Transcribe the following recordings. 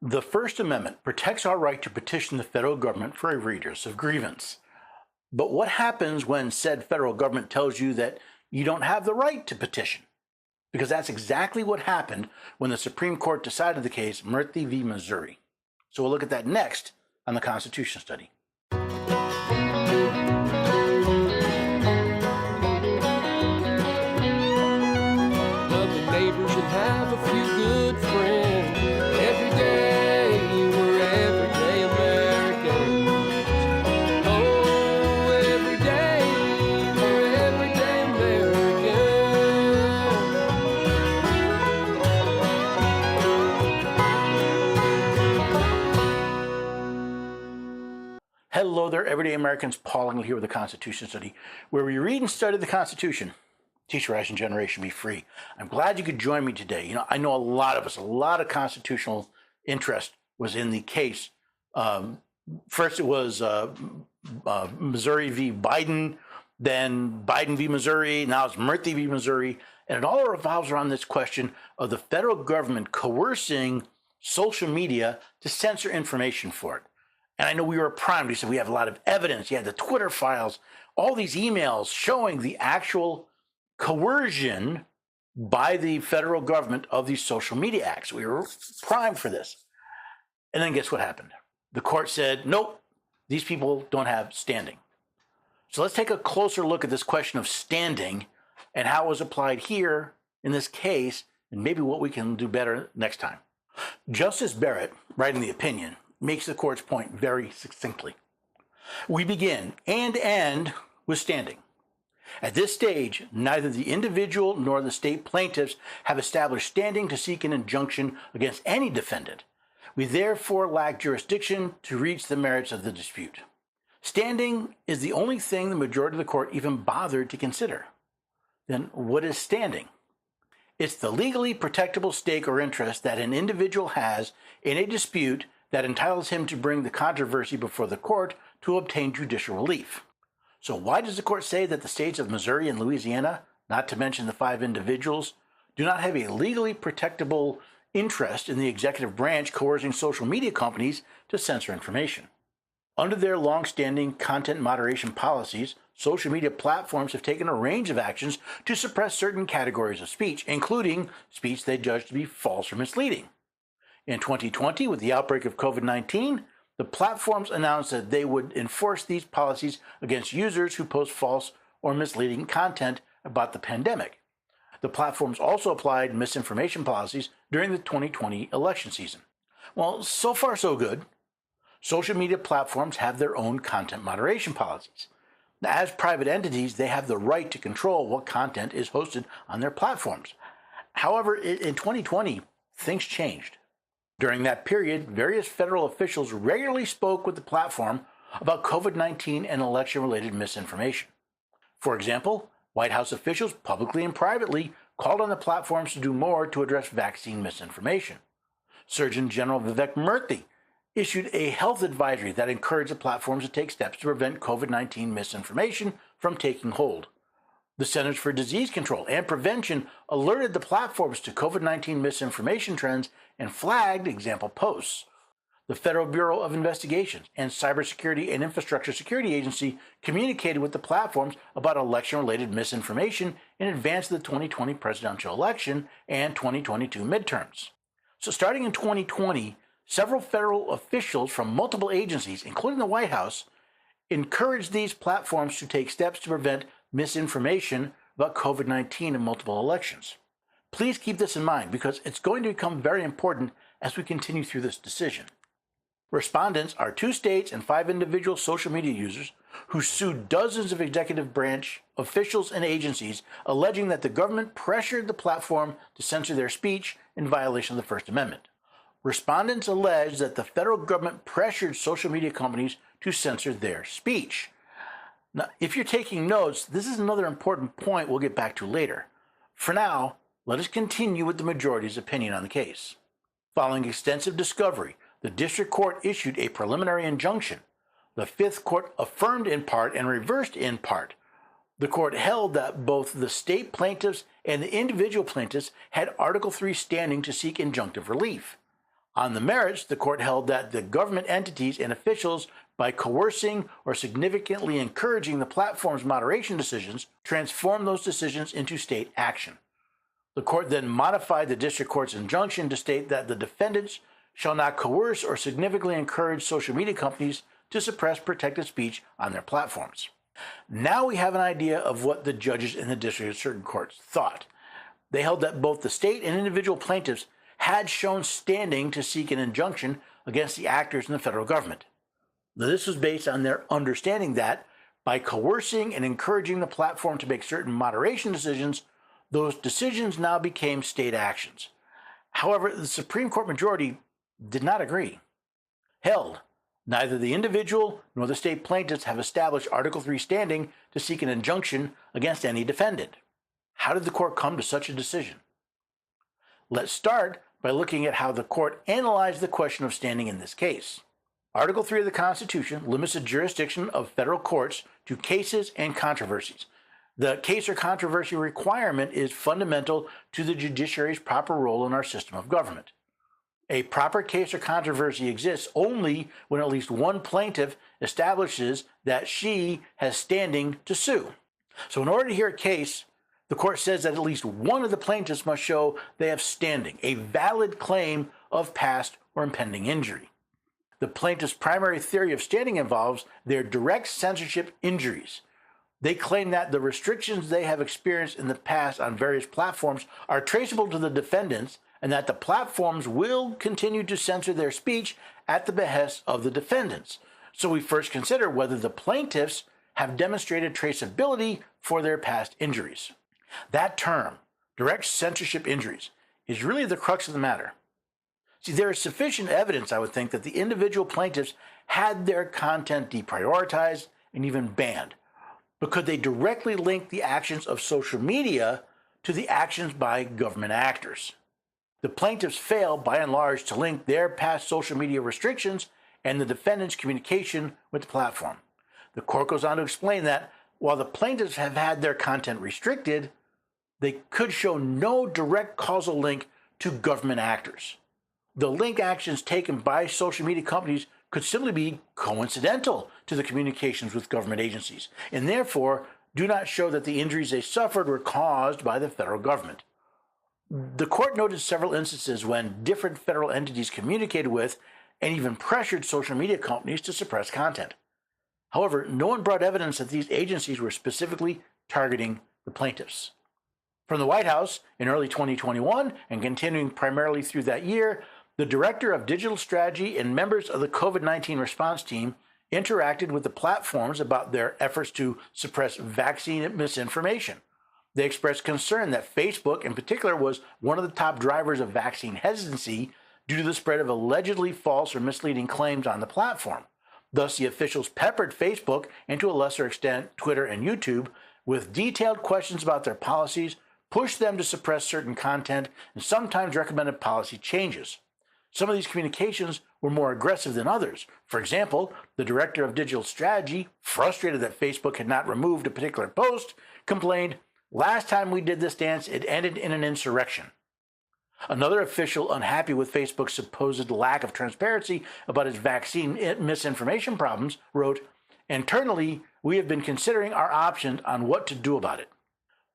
The First Amendment protects our right to petition the federal government for a redress of grievance. But what happens when said federal government tells you that you don't have the right to petition? Because that's exactly what happened when the Supreme Court decided the case Murthy v. Missouri. So we'll look at that next on the Constitution Study. Lovely neighbors and have a few good friends. Every day we're everyday Americans. Oh, every day we're everyday Americans. Hello there, everyday Americans. Paul Engel here with the Constitution Study, where we read and study the Constitution. Teach your rising generation be free. I'm glad you could join me today. I know a lot of us, a lot of constitutional interest was in the case. First it was Missouri v. Biden, then Biden v. Missouri, now it's Murthy v. Missouri, and it all revolves around this question of the federal government coercing social media to censor information for it. And I know we were primed. We said we have a lot of evidence. You had the Twitter files, all these emails showing the actual coercion by the federal government of these social media acts. We were primed for this. And then guess what happened? The court said, nope, these people don't have standing. So let's take a closer look at this question of standing and how it was applied here in this case, and maybe what we can do better next time. Justice Barrett, writing the opinion, makes the court's point very succinctly. We begin and end with standing. At this stage, neither the individual nor the state plaintiffs have established standing to seek an injunction against any defendant. We therefore lack jurisdiction to reach the merits of the dispute. Standing is the only thing the majority of the court even bothered to consider. Then what is standing? It's the legally protectable stake or interest that an individual has in a dispute that entitles him to bring the controversy before the court to obtain judicial relief. So why does the court say that the states of Missouri and Louisiana, not to mention the 5 individuals, do not have a legally protectable interest in the executive branch coercing social media companies to censor information? Under their long-standing content moderation policies, social media platforms have taken a range of actions to suppress certain categories of speech, including speech they judge to be false or misleading. In 2020, with the outbreak of COVID-19, the platforms announced that they would enforce these policies against users who post false or misleading content about the pandemic. The platforms also applied misinformation policies during the 2020 election season. Well, so far so good. Social media platforms have their own content moderation policies. As private entities, they have the right to control what content is hosted on their platforms. However, in 2020, things changed. During that period, various federal officials regularly spoke with the platform about COVID-19 and election-related misinformation. For example, White House officials publicly and privately called on the platforms to do more to address vaccine misinformation. Surgeon General Vivek Murthy issued a health advisory that encouraged the platforms to take steps to prevent COVID-19 misinformation from taking hold. The Centers for Disease Control and Prevention alerted the platforms to COVID-19 misinformation trends and flagged example posts. The Federal Bureau of Investigations and Cybersecurity and Infrastructure Security Agency communicated with the platforms about election-related misinformation in advance of the 2020 presidential election and 2022 midterms. So starting in 2020, several federal officials from multiple agencies, including the White House, encouraged these platforms to take steps to prevent misinformation about COVID-19 in multiple elections. Please keep this in mind because it's going to become very important as we continue through this decision. Respondents are 2 states and 5 individual social media users who sued dozens of executive branch officials and agencies alleging that the government pressured the platform to censor their speech in violation of the First Amendment. Respondents allege that the federal government pressured social media companies to censor their speech. Now, if you're taking notes, this is another important point we'll get back to later. For now, let us continue with the majority's opinion on the case. Following extensive discovery, the district court issued a preliminary injunction. The Fifth Court affirmed in part and reversed in part. The court held that both the state plaintiffs and the individual plaintiffs had Article III standing to seek injunctive relief. On the merits, the court held that the government entities and officials, by coercing or significantly encouraging the platform's moderation decisions, transformed those decisions into state action. The court then modified the district court's injunction to state that the defendants shall not coerce or significantly encourage social media companies to suppress protected speech on their platforms. Now we have an idea of what the judges in the district circuit courts thought. They held that both the state and individual plaintiffs had shown standing to seek an injunction against the actors in the federal government. Now, this was based on their understanding that by coercing and encouraging the platform to make certain moderation decisions, those decisions now became state actions. However, the Supreme Court majority did not agree. Held, neither the individual nor the state plaintiffs have established Article III standing to seek an injunction against any defendant. How did the court come to such a decision? Let's start by looking at how the court analyzed the question of standing in this case. Article 3 of the Constitution limits the jurisdiction of federal courts to cases and controversies. The case or controversy requirement is fundamental to the judiciary's proper role in our system of government. A proper case or controversy exists only when at least one plaintiff establishes that she has standing to sue. So in order to hear a case, the court says that at least one of the plaintiffs must show they have standing, a valid claim of past or impending injury. The plaintiff's primary theory of standing involves their direct censorship injuries. They claim that the restrictions they have experienced in the past on various platforms are traceable to the defendants and that the platforms will continue to censor their speech at the behest of the defendants. So we first consider whether the plaintiffs have demonstrated traceability for their past injuries. That term, direct censorship injuries, is really the crux of the matter. See, there is sufficient evidence, I would think, that the individual plaintiffs had their content deprioritized and even banned. But could they directly link the actions of social media to the actions by government actors? The plaintiffs fail, by and large, to link their past social media restrictions and the defendant's communication with the platform. The court goes on to explain that while the plaintiffs have had their content restricted, they could show no direct causal link to government actors. The link actions taken by social media companies could simply be coincidental to the communications with government agencies, and therefore do not show that the injuries they suffered were caused by the federal government. The court noted several instances when different federal entities communicated with and even pressured social media companies to suppress content. However, no one brought evidence that these agencies were specifically targeting the plaintiffs. From the White House in early 2021 and continuing primarily through that year, the Director of Digital Strategy and members of the COVID-19 response team interacted with the platforms about their efforts to suppress vaccine misinformation. They expressed concern that Facebook in particular was one of the top drivers of vaccine hesitancy due to the spread of allegedly false or misleading claims on the platform. Thus, the officials peppered Facebook, and to a lesser extent Twitter and YouTube, with detailed questions about their policies, pushed them to suppress certain content, and sometimes recommended policy changes. Some of these communications were more aggressive than others. For example, the Director of Digital Strategy, frustrated that Facebook had not removed a particular post, complained, "Last time we did this dance, it ended in an insurrection." Another official, unhappy with Facebook's supposed lack of transparency about its vaccine misinformation problems, wrote, "Internally, we have been considering our options on what to do about it."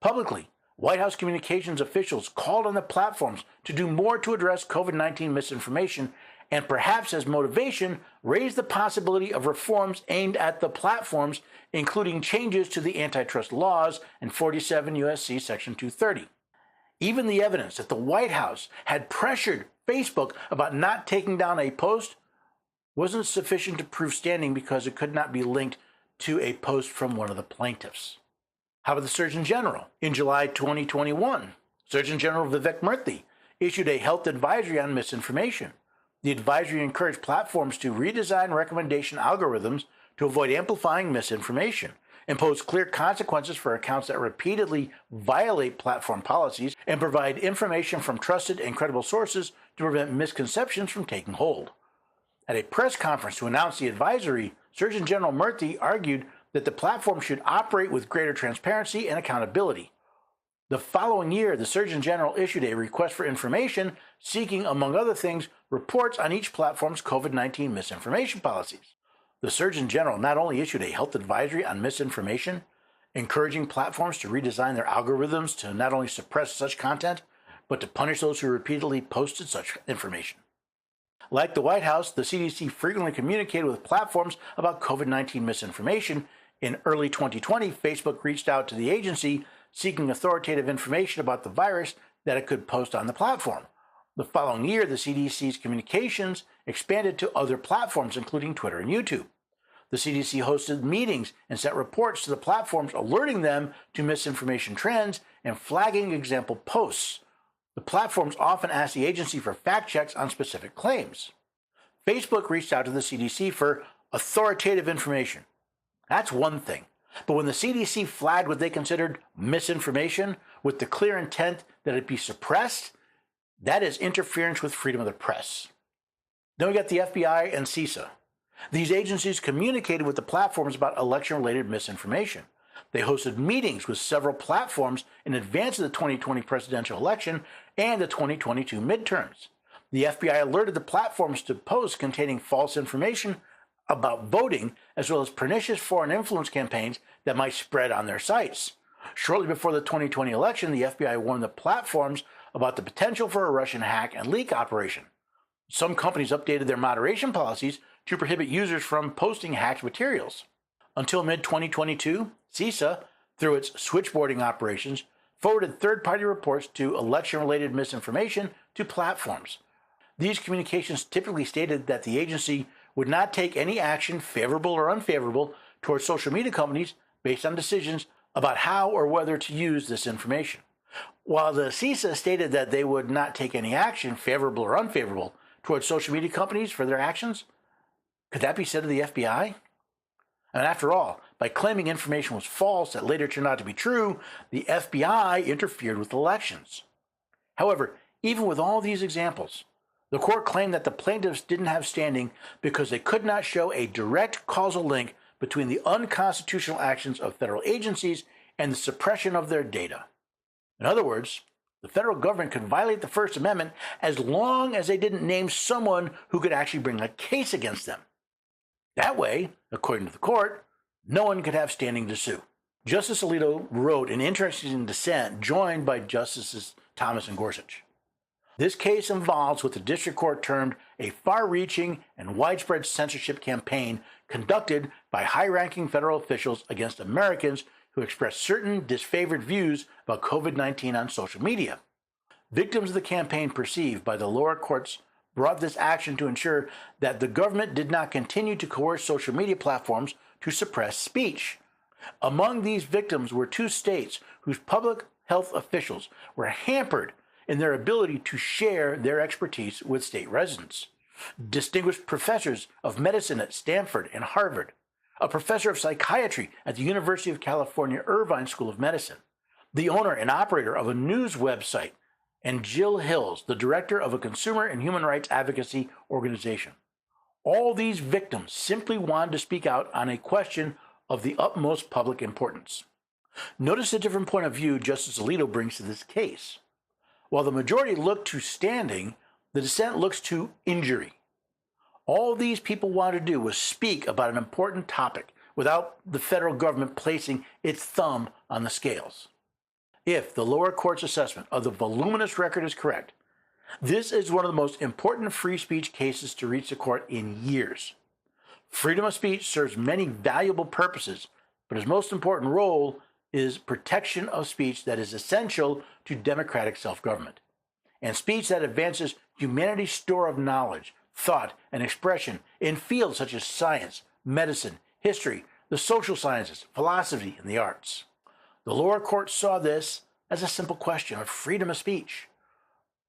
Publicly, White House communications officials called on the platforms to do more to address COVID-19 misinformation and perhaps as motivation raised the possibility of reforms aimed at the platforms, including changes to the antitrust laws and 47 U.S.C. Section 230. Even the evidence that the White House had pressured Facebook about not taking down a post wasn't sufficient to prove standing because it could not be linked to a post from one of the plaintiffs. How about the Surgeon General? In July 2021, Surgeon General Vivek Murthy issued a health advisory on misinformation. The advisory encouraged platforms to redesign recommendation algorithms to avoid amplifying misinformation, impose clear consequences for accounts that repeatedly violate platform policies, and provide information from trusted and credible sources to prevent misconceptions from taking hold. At a press conference to announce the advisory, Surgeon General Murthy argued that the platform should operate with greater transparency and accountability. The following year, the Surgeon General issued a request for information seeking, among other things, reports on each platform's COVID-19 misinformation policies. The Surgeon General not only issued a health advisory on misinformation, encouraging platforms to redesign their algorithms to not only suppress such content, but to punish those who repeatedly posted such information. Like the White House, the CDC frequently communicated with platforms about COVID-19 misinformation. In early 2020, Facebook reached out to the agency seeking authoritative information about the virus that it could post on the platform. The following year, the CDC's communications expanded to other platforms, including Twitter and YouTube. The CDC hosted meetings and sent reports to the platforms, alerting them to misinformation trends and flagging example posts. The platforms often asked the agency for fact checks on specific claims. Facebook reached out to the CDC for authoritative information. That's one thing. But when the CDC flagged what they considered misinformation with the clear intent that it be suppressed, that is interference with freedom of the press. Then we got the FBI and CISA. These agencies communicated with the platforms about election-related misinformation. They hosted meetings with several platforms in advance of the 2020 presidential election and the 2022 midterms. The FBI alerted the platforms to posts containing false information about voting, as well as pernicious foreign influence campaigns that might spread on their sites. Shortly before the 2020 election, the FBI warned the platforms about the potential for a Russian hack and leak operation. Some companies updated their moderation policies to prohibit users from posting hacked materials. Until mid-2022, CISA, through its switchboarding operations, forwarded third-party reports to election-related misinformation to platforms. These communications typically stated that the agency would not take any action, favorable or unfavorable, towards social media companies based on decisions about how or whether to use this information. While the CISA stated that they would not take any action, favorable or unfavorable, towards social media companies for their actions, could that be said of the FBI? And after all, by claiming information was false that later turned out to be true, the FBI interfered with elections. However, even with all these examples, the court claimed that the plaintiffs didn't have standing because they could not show a direct causal link between the unconstitutional actions of federal agencies and the suppression of their data. In other words, the federal government could violate the First Amendment as long as they didn't name someone who could actually bring a case against them. That way, according to the court, no one could have standing to sue. Justice Alito wrote an interesting dissent joined by Justices Thomas and Gorsuch. This case involves what the district court termed a far-reaching and widespread censorship campaign conducted by high-ranking federal officials against Americans who expressed certain disfavored views about COVID-19 on social media. Victims of the campaign perceived by the lower courts brought this action to ensure that the government did not continue to coerce social media platforms to suppress speech. Among these victims were two states whose public health officials were hampered in their ability to share their expertise with state residents. Distinguished professors of medicine at Stanford and Harvard, a professor of psychiatry at the University of California Irvine School of Medicine, the owner and operator of a news website, and Jill Hills, the director of a consumer and human rights advocacy organization. All these victims simply wanted to speak out on a question of the utmost public importance. Notice the different point of view Justice Alito brings to this case. While the majority looked to standing, the dissent looks to injury. All these people wanted to do was speak about an important topic without the federal government placing its thumb on the scales. If the lower court's assessment of the voluminous record is correct, this is one of the most important free speech cases to reach the court in years. Freedom of speech serves many valuable purposes, but its most important role is protection of speech that is essential to democratic self-government, and speech that advances humanity's store of knowledge, thought, and expression in fields such as science, medicine, history, the social sciences, philosophy, and the arts. The lower court saw this as a simple question of freedom of speech.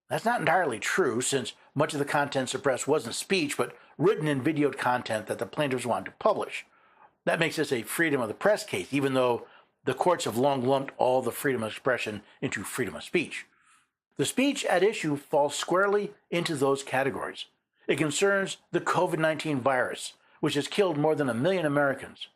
That's not entirely true, since much of the content suppressed wasn't speech, but written and videoed content that the plaintiffs wanted to publish. That makes this a freedom of the press case, even though the courts have long lumped all the freedom of expression into freedom of speech. The speech at issue falls squarely into those categories. It concerns the COVID-19 virus, which has killed more than 1 million Americans.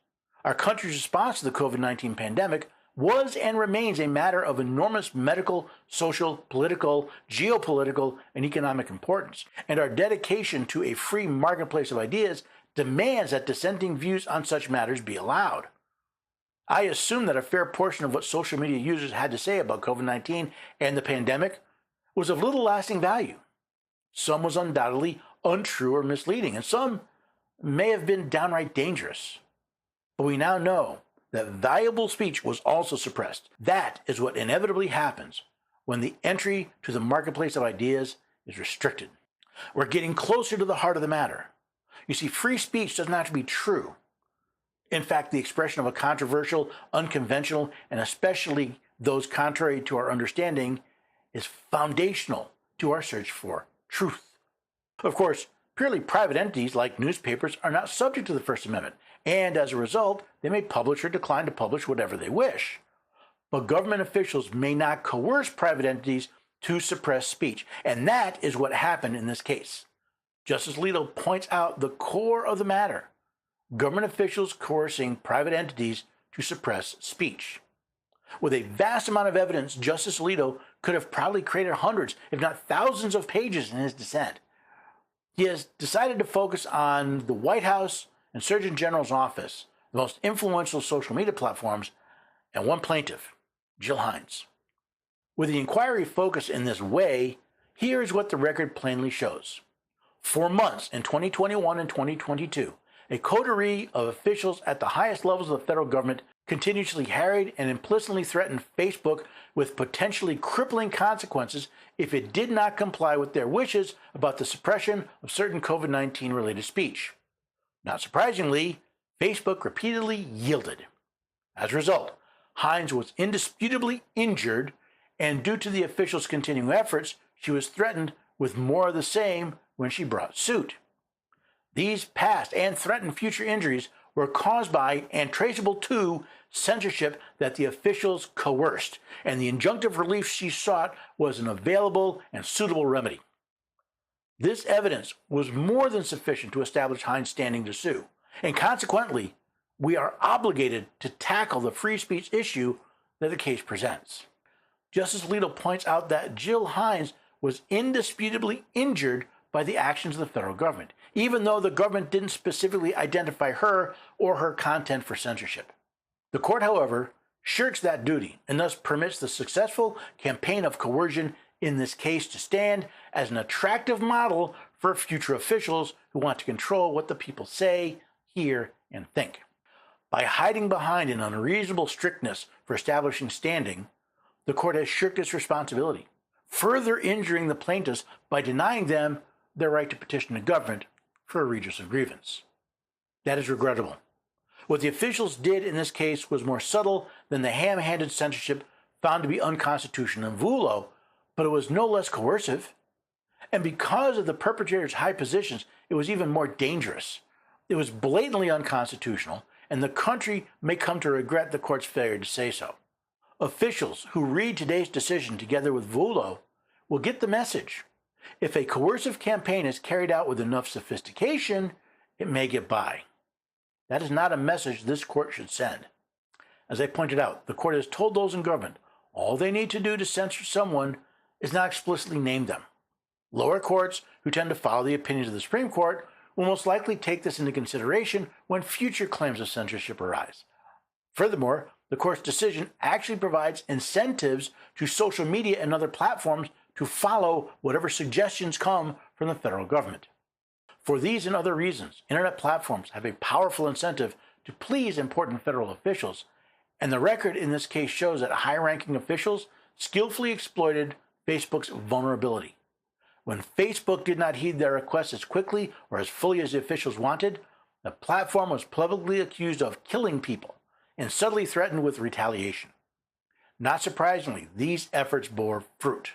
Our country's response to the COVID-19 pandemic was and remains a matter of enormous medical, social, political, geopolitical, and economic importance, and our dedication to a free marketplace of ideas demands that dissenting views on such matters be allowed. I assume that a fair portion of what social media users had to say about COVID-19 and the pandemic was of little lasting value. Some was undoubtedly untrue or misleading, and some may have been downright dangerous. But we now know that valuable speech was also suppressed. That is what inevitably happens when the entry to the marketplace of ideas is restricted. We're getting closer to the heart of the matter. You see, free speech doesn't have to be true. In fact, the expression of a controversial, unconventional, and especially those contrary to our understanding is foundational to our search for truth. Of course, purely private entities like newspapers are not subject to the First Amendment, and as a result, they may publish or decline to publish whatever they wish. But government officials may not coerce private entities to suppress speech, and that is what happened in this case. Justice Alito points out the core of the matter: government officials coercing private entities to suppress speech. With a vast amount of evidence, Justice Alito could have probably created hundreds, if not thousands of pages in his dissent. He has decided to focus on the White House and Surgeon General's office, the most influential social media platforms, and one plaintiff, Jill Hines. With the inquiry focused in this way, here is what the record plainly shows. For months in 2021 and 2022, a coterie of officials at the highest levels of the federal government continuously harried and implicitly threatened Facebook with potentially crippling consequences if it did not comply with their wishes about the suppression of certain COVID-19 related speech. Not surprisingly, Facebook repeatedly yielded. As a result, Hines was indisputably injured, and due to the officials' continuing efforts, she was threatened with more of the same when she brought suit. These past and threatened future injuries were caused by and traceable to censorship that the officials coerced, and the injunctive relief she sought was an available and suitable remedy. This evidence was more than sufficient to establish Hines' standing to sue, and consequently, we are obligated to tackle the free speech issue that the case presents. Justice Alito points out that Jill Hines was indisputably injured by the actions of the federal government, even though the government didn't specifically identify her or her content for censorship. The court, however, shirks that duty and thus permits the successful campaign of coercion in this case to stand as an attractive model for future officials who want to control what the people say, hear, and think. By hiding behind an unreasonable strictness for establishing standing, the court has shirked its responsibility, further injuring the plaintiffs by denying them their right to petition the government for a redress of grievance. That is regrettable. What the officials did in this case was more subtle than the ham-handed censorship found to be unconstitutional in Vulo, but it was no less coercive. And because of the perpetrators' high positions, it was even more dangerous. It was blatantly unconstitutional, and the country may come to regret the court's failure to say so. Officials who read today's decision together with Vulo will get the message. If a coercive campaign is carried out with enough sophistication, it may get by. That is not a message this court should send. As I pointed out, the court has told those in government all they need to do to censor someone is not explicitly name them. Lower courts, who tend to follow the opinions of the Supreme Court, will most likely take this into consideration when future claims of censorship arise. Furthermore, the court's decision actually provides incentives to social media and other platforms to follow whatever suggestions come from the federal government. For these and other reasons, internet platforms have a powerful incentive to please important federal officials, and the record in this case shows that high-ranking officials skillfully exploited Facebook's vulnerability. When Facebook did not heed their requests as quickly or as fully as the officials wanted, the platform was publicly accused of killing people and subtly threatened with retaliation. Not surprisingly, these efforts bore fruit.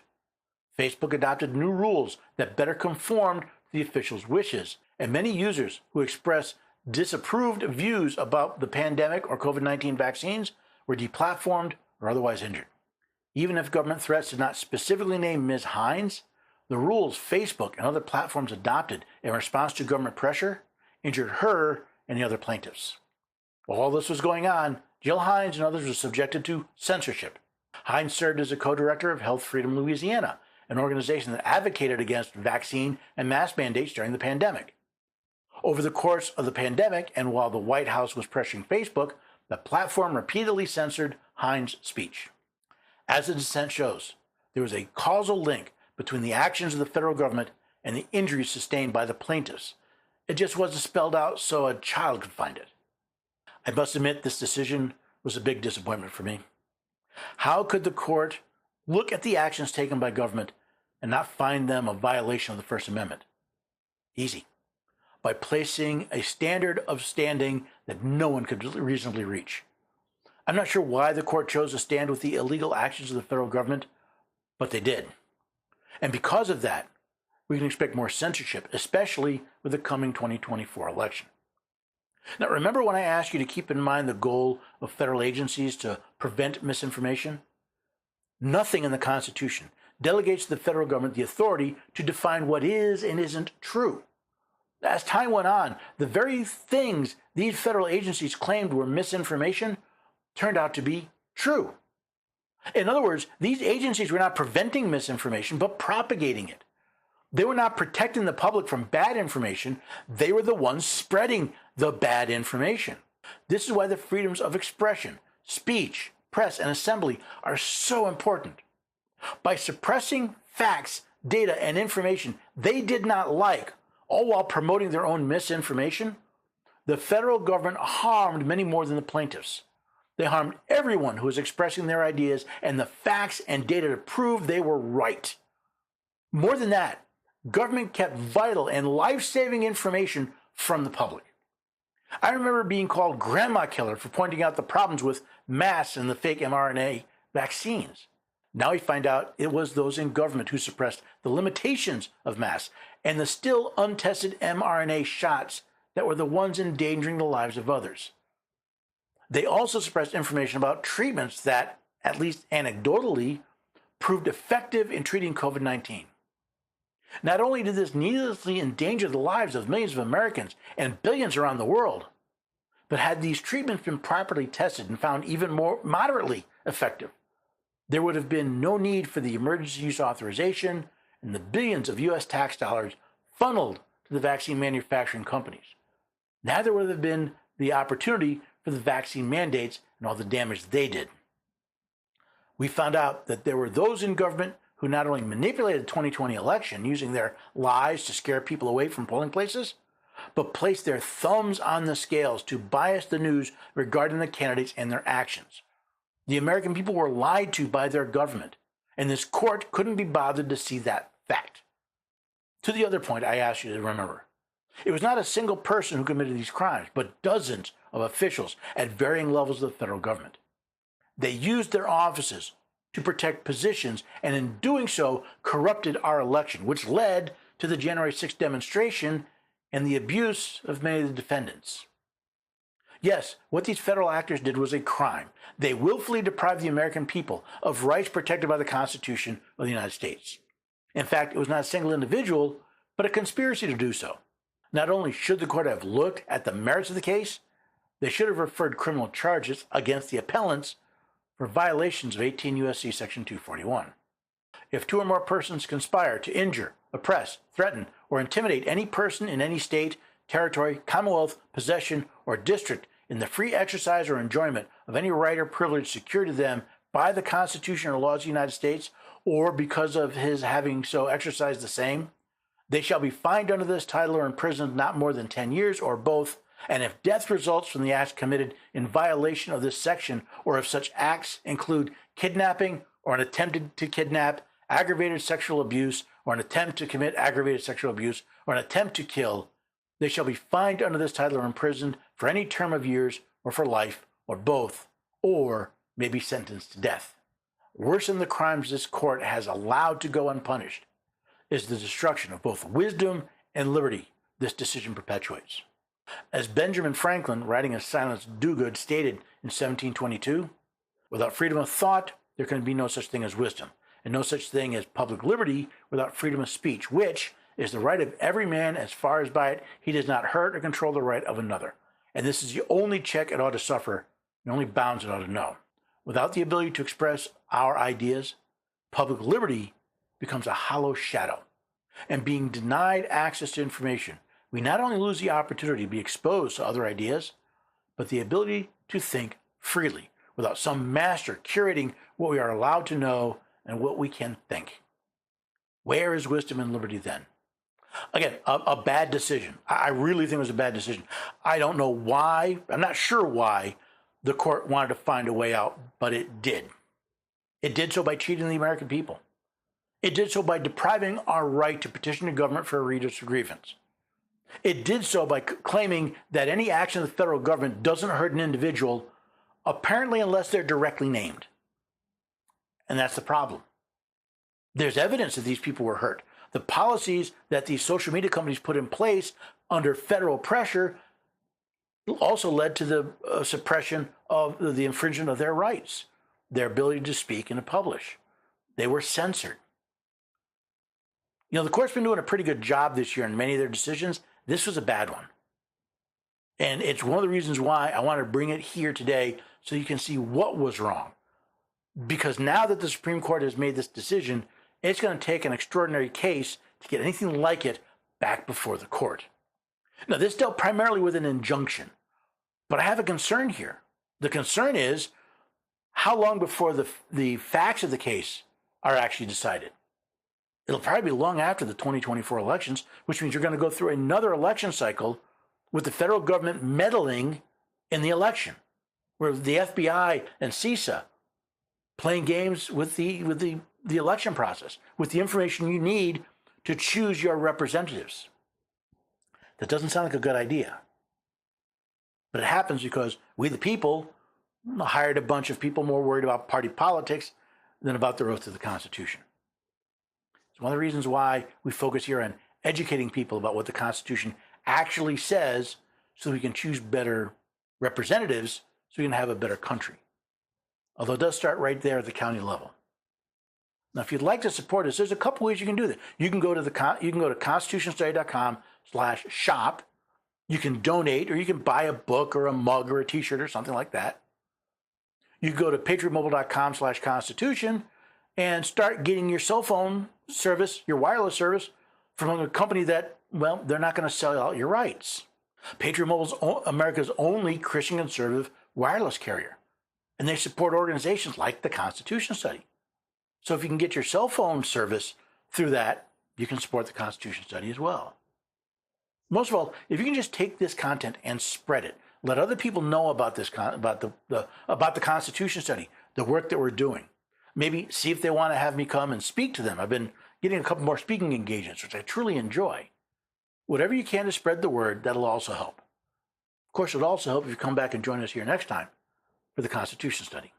Facebook adopted new rules that better conformed to the officials' wishes, and many users who expressed disapproved views about the pandemic or COVID-19 vaccines were deplatformed or otherwise injured. Even if government threats did not specifically name Ms. Hines, the rules Facebook and other platforms adopted in response to government pressure injured her and the other plaintiffs. While all this was going on, Jill Hines and others were subjected to censorship. Hines served as a co-director of Health Freedom Louisiana, an organization that advocated against vaccine and mask mandates during the pandemic. Over the course of the pandemic, and while the White House was pressuring Facebook, the platform repeatedly censored Hines' speech. As the dissent shows, there was a causal link between the actions of the federal government and the injuries sustained by the plaintiffs. It just wasn't spelled out so a child could find it. I must admit this decision was a big disappointment for me. How could the court look at the actions taken by government and not find them a violation of the First Amendment? Easy. By placing a standard of standing that no one could reasonably reach. I'm not sure why the court chose to stand with the illegal actions of the federal government, but they did. And because of that, we can expect more censorship, especially with the coming 2024 election. Now, remember when I asked you to keep in mind the goal of federal agencies to prevent misinformation? Nothing in the Constitution delegates to the federal government the authority to define what is and isn't true. As time went on, the very things these federal agencies claimed were misinformation turned out to be true. In other words, these agencies were not preventing misinformation, but propagating it. They were not protecting the public from bad information. They were the ones spreading the bad information. This is why the freedoms of expression, speech, press, and assembly are so important. By suppressing facts, data, and information they did not like, all while promoting their own misinformation, the federal government harmed many more than the plaintiffs. They harmed everyone who was expressing their ideas and the facts and data to prove they were right. More than that, government kept vital and life-saving information from the public. I remember being called grandma killer for pointing out the problems with masks and the fake mRNA vaccines. Now we find out it was those in government who suppressed the limitations of masks and the still untested mRNA shots that were the ones endangering the lives of others. They also suppressed information about treatments that, at least anecdotally, proved effective in treating COVID-19. Not only did this needlessly endanger the lives of millions of Americans and billions around the world, but had these treatments been properly tested and found even more moderately effective, there would have been no need for the emergency use authorization and the billions of U.S. tax dollars funneled to the vaccine manufacturing companies. Neither would have been the opportunity for the vaccine mandates and all the damage they did. We found out that there were those in government who not only manipulated the 2020 election using their lies to scare people away from polling places, but placed their thumbs on the scales to bias the news regarding the candidates and their actions. The American people were lied to by their government, and this court couldn't be bothered to see that fact. To the other point I asked you to remember, it was not a single person who committed these crimes, but dozens of officials at varying levels of the federal government. They used their offices to protect positions, and in doing so, corrupted our election, which led to the January 6th demonstration and the abuse of many of the defendants. Yes, what these federal actors did was a crime. They willfully deprived the American people of rights protected by the Constitution of the United States. In fact, it was not a single individual, but a conspiracy to do so. Not only should the court have looked at the merits of the case, they should have referred criminal charges against the appellants for violations of 18 U.S.C. Section 241. If two or more persons conspire to injure, oppress, threaten, or intimidate any person in any state, territory, commonwealth, possession, or district in the free exercise or enjoyment of any right or privilege secured to them by the Constitution or laws of the United States, or because of his having so exercised the same, they shall be fined under this title or imprisoned not more than 10 years, or both, and if death results from the acts committed in violation of this section, or if such acts include kidnapping or an attempt to kidnap, aggravated sexual abuse, or an attempt to commit aggravated sexual abuse, or an attempt to kill, they shall be fined under this title or imprisoned for any term of years, or for life, or both, or may be sentenced to death. Worse than the crimes this court has allowed to go unpunished is the destruction of both wisdom and liberty this decision perpetuates. As Benjamin Franklin, writing a Silence Do-Good, stated in 1722, without freedom of thought, there can be no such thing as wisdom, and no such thing as public liberty without freedom of speech, which is the right of every man as far as by it he does not hurt or control the right of another. And this is the only check it ought to suffer The only bounds it ought to know. Without the ability to express our ideas, public liberty becomes a hollow shadow. And being denied access to information, we not only lose the opportunity to be exposed to other ideas, but the ability to think freely without some master curating what we are allowed to know and what we can think. Where is wisdom and liberty then? Again, a bad decision. I really think it was a bad decision. I don't know why. I'm not sure why the court wanted to find a way out, but it did. It did so by cheating the American people. It did so by depriving our right to petition the government for a redress of grievance. It did so by claiming that any action of the federal government doesn't hurt an individual, apparently unless they're directly named. And that's the problem. There's evidence that these people were hurt. The policies that these social media companies put in place under federal pressure also led to the suppression of the infringement of their rights, their ability to speak and to publish. They were censored. The court's been doing a pretty good job this year in many of their decisions. This was a bad one. And it's one of the reasons why I want to bring it here today so you can see what was wrong. Because now that the Supreme Court has made this decision, it's going to take an extraordinary case to get anything like it back before the court. Now, this dealt primarily with an injunction, but I have a concern here. The concern is how long before the facts of the case are actually decided. It'll probably be long after the 2024 elections, which means you're going to go through another election cycle with the federal government meddling in the election, where the FBI and CISA playing games with the election process, with the information you need to choose your representatives. That doesn't sound like a good idea. But it happens because we, the people, hired a bunch of people more worried about party politics than about their oath to the Constitution. It's one of the reasons why we focus here on educating people about what the Constitution actually says so we can choose better representatives so we can have a better country. Although it does start right there at the county level. Now, if you'd like to support us, there's a couple ways you can do that. You can go to constitutionstudy.com/shop. You can donate, or you can buy a book or a mug or a T-shirt or something like that. You can go to patriotmobile.com/constitution and start getting your cell phone service, your wireless service, from a company that, well, they're not going to sell out your rights. Patriot Mobile is America's only Christian conservative wireless carrier, and they support organizations like the Constitution Study. So if you can get your cell phone service through that, you can support the Constitution Study as well. Most of all, if you can just take this content and spread it, let other people know about this about the Constitution Study, the work that we're doing. Maybe see if they want to have me come and speak to them. I've been getting a couple more speaking engagements, which I truly enjoy. Whatever you can to spread the word, that'll also help. Of course, it'll also help if you come back and join us here next time for the Constitution Study.